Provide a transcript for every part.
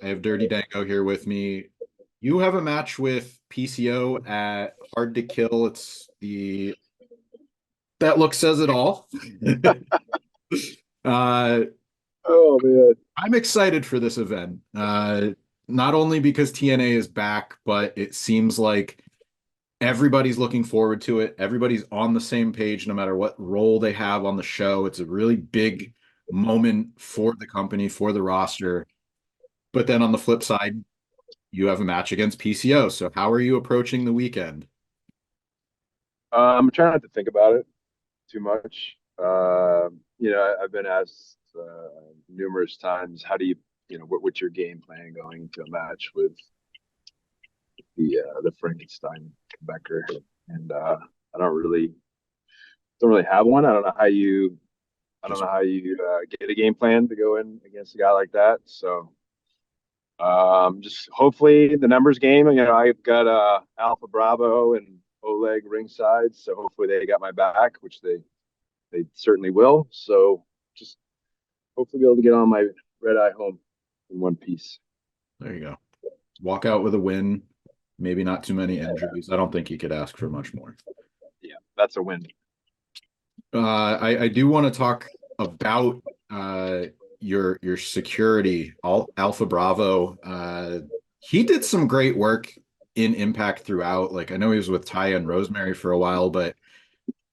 I have Dirty Dango here with me. You have a match with PCO at Hard to Kill. It's the that look says it all. uh, Oh man. I'm excited for this event. Not only because TNA is back, but it seems like everybody's looking forward to it. Everybody's on the same page, no matter what role they have on the show. It's a really big moment for the company, for the roster. But then on the flip side, you have a match against PCO. So how are you approaching the weekend? I'm trying not to think about it too much. I've been asked numerous times, how do what's your game plan going into a match with the Frankenstein Becker? And I don't really have one. I don't Just know how you get a game plan to go in against a guy like that. So just hopefully the numbers game. I've got Alpha Bravo and Oleg ringside, so hopefully they got my back, which they certainly will. So just hopefully be able to get on my red eye home in one piece. there you go. Walk out with a win. Maybe not too many injuries. I don't think you could ask for much more. Yeah, that's a win. I do want to talk about your security, Alpha Bravo. He did some great work in Impact throughout. Like I know he was with Taya and Rosemary for a while, but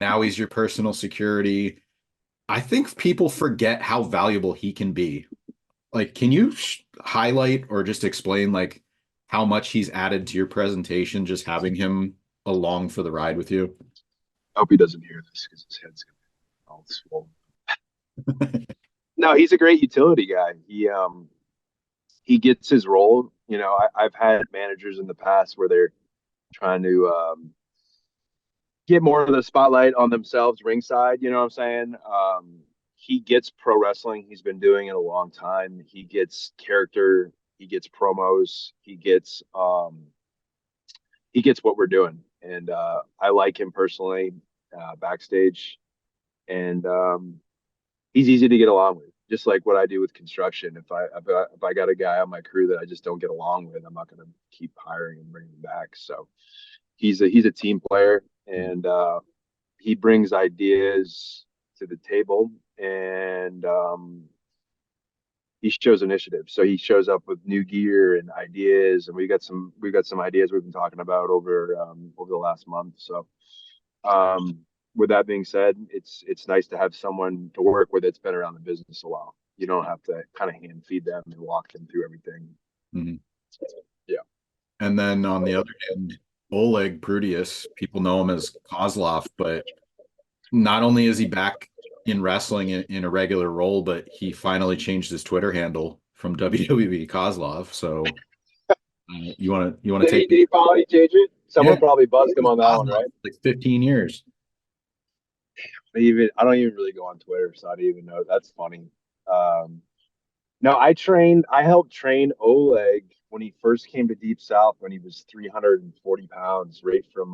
now he's your personal security. I think people forget how valuable he can be. Like, can you highlight or just explain like how much he's added to your presentation, just having him along for the ride with you? I hope he doesn't hear this because his head's gonna be all swollen. No, he's a great utility guy. He gets his role. I've had managers in the past where they're trying to get more of the spotlight on themselves ringside. You know what I'm saying? He gets pro wrestling. He's been doing it a long time. He gets character. He gets promos. He gets what we're doing, and I like him personally backstage, and he's easy to get along with. Just like what I do with construction. If I got a guy on my crew that I just don't get along with, I'm not going to keep hiring and bringing him back. So he's a team player, and he brings ideas to the table, and he shows initiative. So he shows up with new gear and ideas, and we've got some ideas we've been talking about over the last month. So with that being said, it's nice to have someone to work with that's been around the business a while. You don't have to kind of hand feed them and walk them through everything. Mhm. Yeah. And then on the other hand, Oleg Prudius, people know him as Kozlov, but not only is he back in wrestling in a regular role, but he finally changed his Twitter handle from WWE Kozlov. So you want to Did he, take did he finally change it? yeah, Someone probably buzzed him on that one, Kozlov right? like 15 years. I don't even really go on Twitter, so I don't even know. That's funny. Um, no, I helped train Oleg when he first came to Deep South when he was 340 pounds, right from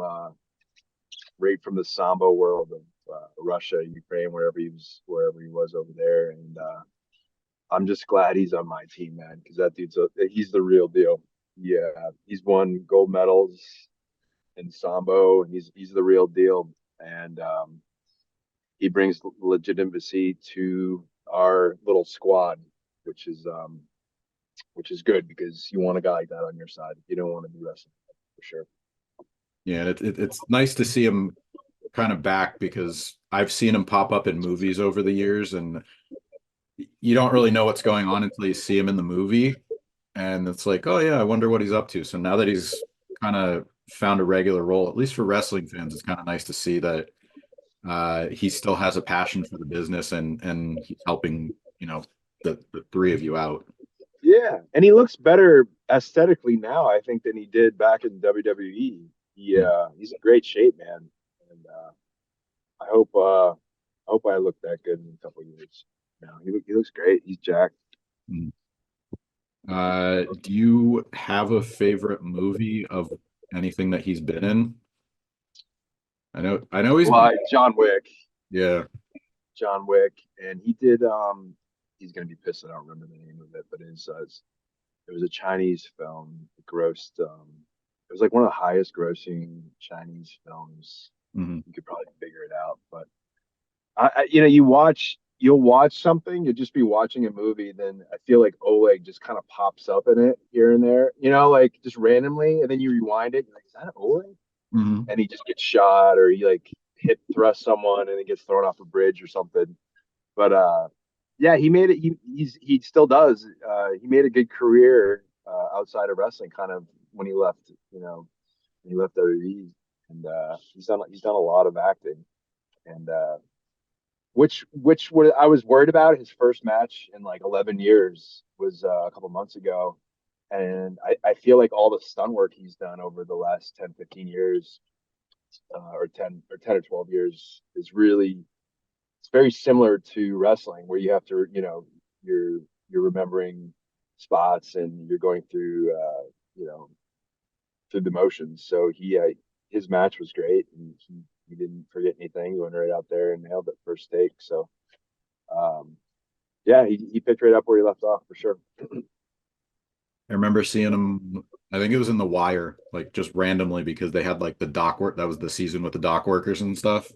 the Sambo world of Russia, Ukraine, wherever he was over there. And I'm just glad he's on my team, man, because he's the real deal. Yeah, he's won gold medals in Sambo, and he's the real deal. And he brings legitimacy to our little squad, which is um, which is good because you want a guy like that on your side. You don't want to be wrestling for sure. Yeah, it's nice to see him kind of back because I've seen him pop up in movies over the years, and you don't really know what's going on until you see him in the movie. And it's like, oh yeah, I wonder what he's up to. So now that he's kind of found a regular role, at least for wrestling fans, it's kind of nice to see that he still has a passion for the business and he's helping, the three of you out. Yeah, and he looks better aesthetically now, I think, than he did back in WWE. He's in great shape, man, and I hope I look that good in a couple of years. No, he looks great. He's jacked. Mm. Do you have a favorite movie of anything that he's been in? I know he's Well, John Wick, yeah. John Wick, and he did. He's gonna be pissed that I don't remember the name of it, but It was a Chinese film. It grossed. It was like one of the highest grossing Chinese films. Hmm. You could probably figure it out, but you'll watch something, you'll just be watching a movie, then I feel like Oleg just kind of pops up in it here and there, like just randomly, and then you rewind it, you're like, is that Oleg? Hmm. And he just gets shot, or he like hit thrust someone and he gets thrown off a bridge or something. But yeah, he made it. He still does. He made a good career outside of wrestling, kind of when he left. When he left WWE, and he's done a lot of acting, and which what I was worried about. His first match in like 11 years was a couple months ago, and I feel like all the stunt work he's done over the last 10, 15 years, or 10 or 12 years, is really, it's very similar to wrestling, where you have to, you're remembering spots and you're going through you know through the motions. So his match was great, and he didn't forget anything. He went right out there and nailed it first take. So um, yeah, he picked right up where he left off for sure. I remember seeing him, I think it was in The Wire, like just randomly because they had like the dock work. That was the season with the dock workers and stuff.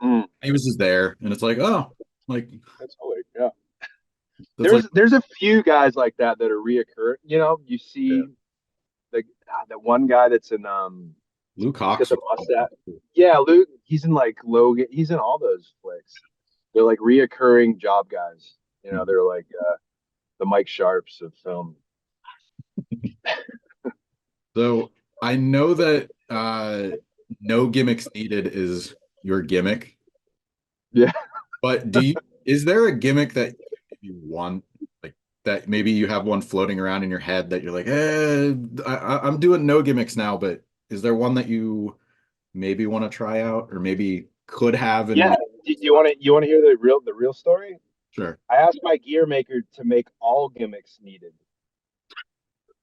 Mm, He was just there, and it's like, oh, like that's hilarious. Yeah, that's like, there's a few guys like that are reoccurring. You yeah. see the one guy that's in Luke he's got Hawx. the mustache. Yeah, Luke. He's in like Logan. He's in all those flicks. They're like reoccurring job guys. They're like the Mike Sharps of film. So I know that no gimmicks needed is your gimmick, Yeah. but is there a gimmick that you want, like that maybe you have one floating around in your head that you're like, I'm doing no gimmicks now, but is there one that you maybe want to try out or maybe could have and Yeah. You want to hear the real story? sure. I asked my gear maker to make all gimmicks needed,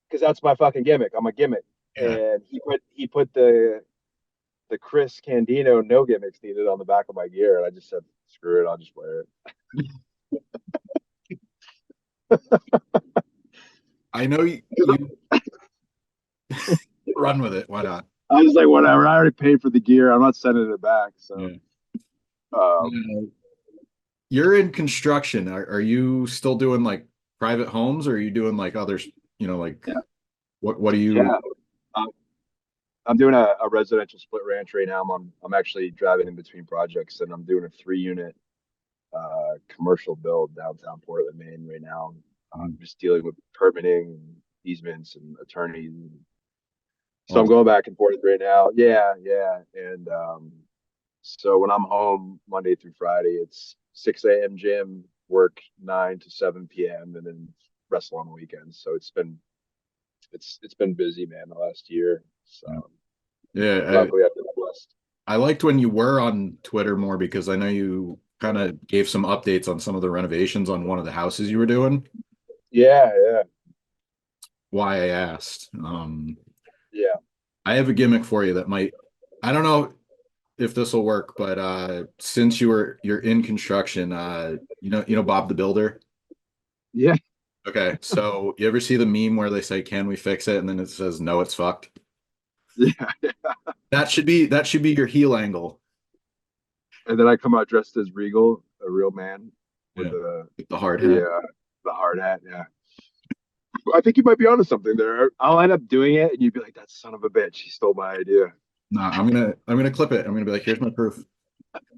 because that's my fucking gimmick. I'm a gimmick, Yeah. and he put the Chris Candino no gimmicks needed on the back of my gear, and I just said, screw it, I'll just wear it. I know you run with it. Why not? I was like, whatever. I already paid for the gear. I'm not sending it back. So, Yeah. um, Yeah. You're in construction. Are you still doing like private homes or are you doing like others, like yeah, what do you yeah. Um, I'm doing a residential split ranch right now. I'm actually driving in between projects, and I'm doing a 3 unit commercial build downtown Portland, Maine right now. I'm just dealing with permitting and easements and attorneys. So I'm all going back and forth right now. Yeah, yeah. And so when I'm home Monday through Friday, it's 6 a.m. gym, work 9 to 7 p.m., and then wrestle on the weekends. So it's been busy, man, the last year. So yeah, luckily I've been blessed. I liked when you were on Twitter more because I know you kind of gave some updates on some of the renovations on one of the houses you were doing. Yeah, yeah, Why I asked. yeah, I have a gimmick for you that might, I don't know if this will work, but since you're in construction, you know Bob the Builder. yeah, Okay, so you ever see the meme where they say, "Can we fix it?" and then it says, "No, it's fucked." yeah. That should be your heel angle. And then I come out dressed as Regal, a real man, with Yeah, the with the hard the hat. uh, the hard hat. Yeah, I think you might be onto something there. I'll end up doing it, and you'd be like, "That son of a bitch, he stole my idea." No, I'm gonna clip it. I'm gonna be like, "Here's my proof.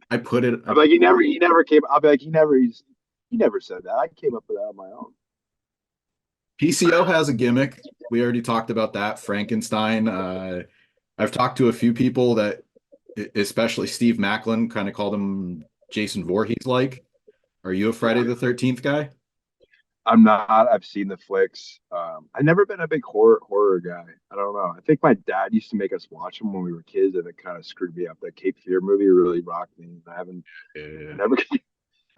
I put it. I I'm like, put he never came. I'll be like, he never said that. I came up with that on my own. PCO has a gimmick. We already talked about that. Frankenstein. I've talked to a few people that, especially Steve Maclin, kind of called him Jason Voorhees like. Are you a Friday the 13th guy? I'm not. I've seen the flicks. I've never been a big horror guy. I don't know. I think my dad used to make us watch them when we were kids, and it kind of screwed me up. That Cape Fear movie really rocked me. I haven't Yeah. never.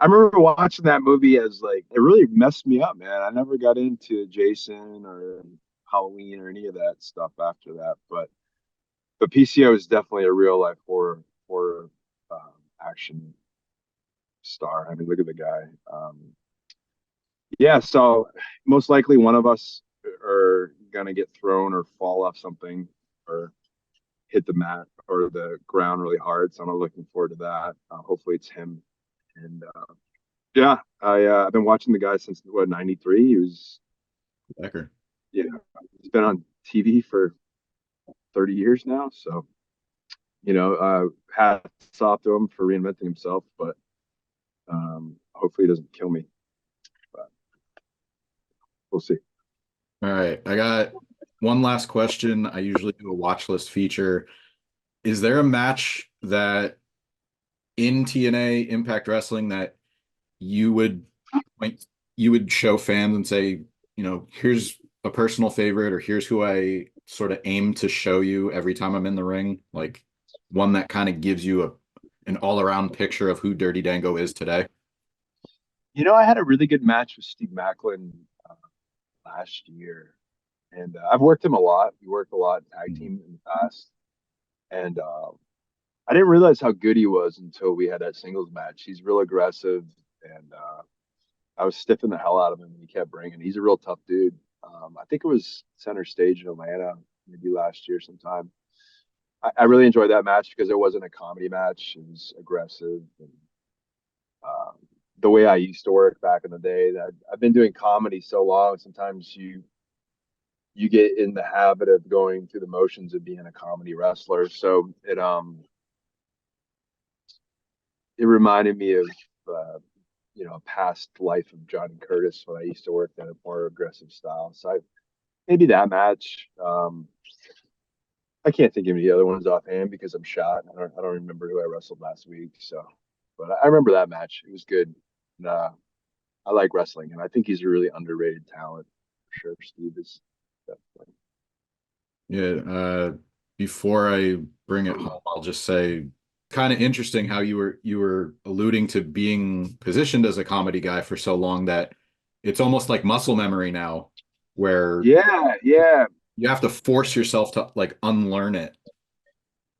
I remember watching that movie as like it really messed me up, man. I never got into Jason or Halloween or any of that stuff after that. But PCO is definitely a real life horror action star. I mean, look at the guy. Yeah, so most likely one of us are gonna get thrown or fall off something or hit the mat or the ground really hard. So I'm looking forward to that. Hopefully it's him. And yeah, I've been watching the guy since what, '93. He was, Becker. he's been on TV for 30 years now. So hats off to him for reinventing himself. But hopefully he doesn't kill me. But we'll see. All right. I got one last question. I usually do a watch list feature. Is there a match that in TNA Impact Wrestling that you would like you would show fans and say, here's a personal favorite, or here's who I sort of aim to show you every time I'm in the ring? Like one that kind of gives you an all-around picture of who Dirty Dango is today. I had a really good match with Steve Maclin last year, and I've worked him a lot. We worked a lot tag Mhm. team in the past, and I didn't realize how good he was until we had that singles match. He's real aggressive, and I was stiffing the hell out of him, and he kept bringing. He's a real tough dude. I think it was Center Stage in Atlanta, maybe last year sometime. I really enjoyed that match because it wasn't a comedy match. It was aggressive, and um, the way I used to work back in the day. That I've been doing comedy so long, sometimes you get in the habit of going through the motions of being a comedy wrestler. So it reminded me of a past life of Johnny Curtis when I used to work in a more aggressive style. So maybe that match. I can't think of any other ones offhand because I'm shot. I don't remember who I wrestled last week. So, but I remember that match. It was good. And, I like wrestling, and I think he's a really underrated talent for sure. Steve is definitely. Yeah. Before I bring it home, I'll just say kind of interesting how you were alluding to being positioned as a comedy guy for so long that it's almost like muscle memory now, where Yeah, yeah, you have to force yourself to like unlearn it.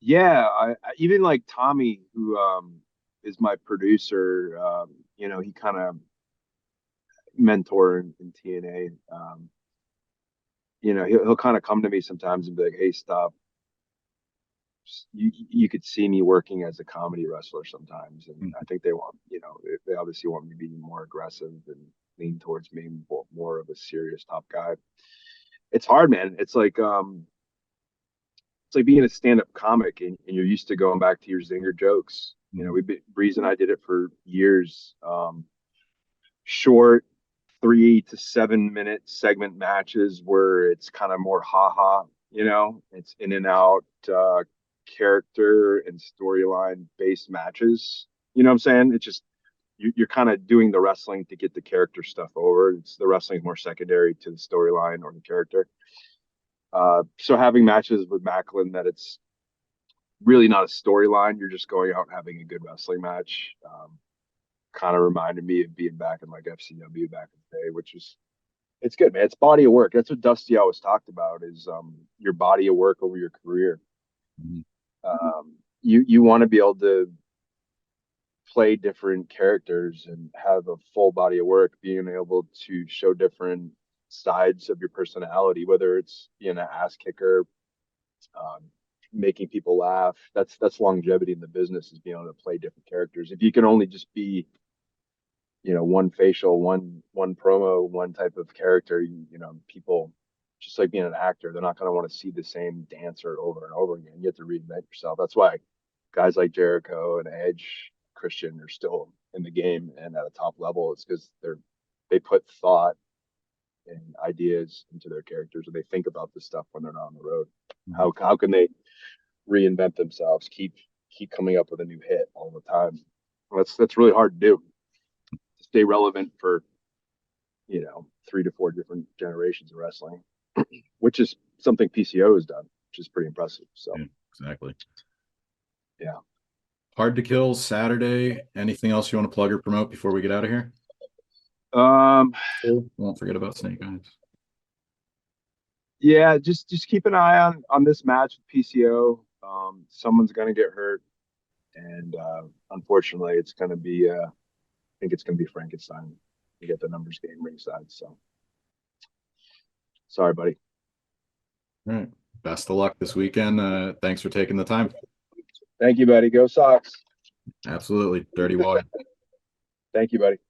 yeah. Even like Tommy, who is my producer. He kind of mentor in TNA. He'll kind of come to me sometimes and be like, "Hey, stop." You could see me working as a comedy wrestler sometimes, and I think they obviously want me to be more aggressive and lean towards being more of a serious top guy. It's hard, man. It's like being a stand-up comic, and you're used to going back to your zinger jokes. Mhm. Breeze and I did it for years. Short 3 to 7 minute segment matches where it's kind of more haha, it's in and out, character and storyline based matches. You know what I'm saying? It's just you're kind of doing the wrestling to get the character stuff over. It's the wrestling more secondary to the storyline or the character. So having matches with Macklin that it's really not a storyline, you're just going out and having a good wrestling match. Kind of reminded me of being back in like FCW back in the day, which is it's good, man. It's body of work. That's what Dusty always talked about is your body of work over your career. Mhm. You want to be able to play different characters and have a full body of work, being able to show different sides of your personality, whether it's being an ass kicker, um, making people laugh. That's longevity in the business is being able to play different characters. If you can only just be one facial, one promo, one type of character, people just like being an actor, they're not going to want to see the same dancer over and over again. You have to reinvent yourself. That's why guys like Jericho and Edge, Christian are still in the game and at a top level. It's because they put thought and ideas into their characters, and they think about this stuff when they're not on the road. Mhm. How can they reinvent themselves, keep coming up with a new hit all the time? That's really hard to do. To stay relevant for 3 to 4 different generations of wrestling, which is something PCO has done, which is pretty impressive. So Yeah, exactly. yeah. Hard to Kill Saturday. Anything else you want to plug or promote before we get out of here? Um, Won't forget about Snake Eyes. yeah, just keep an eye on this match with PCO. Someone's gonna get hurt, and unfortunately, it's gonna be. I think it's gonna be Frankenstein to get the numbers game ringside. So Sorry, buddy. All right. Best of luck this weekend. Thanks for taking the time. Thank you, buddy. Go Sox. Absolutely. Dirty Wally. Thank you, buddy.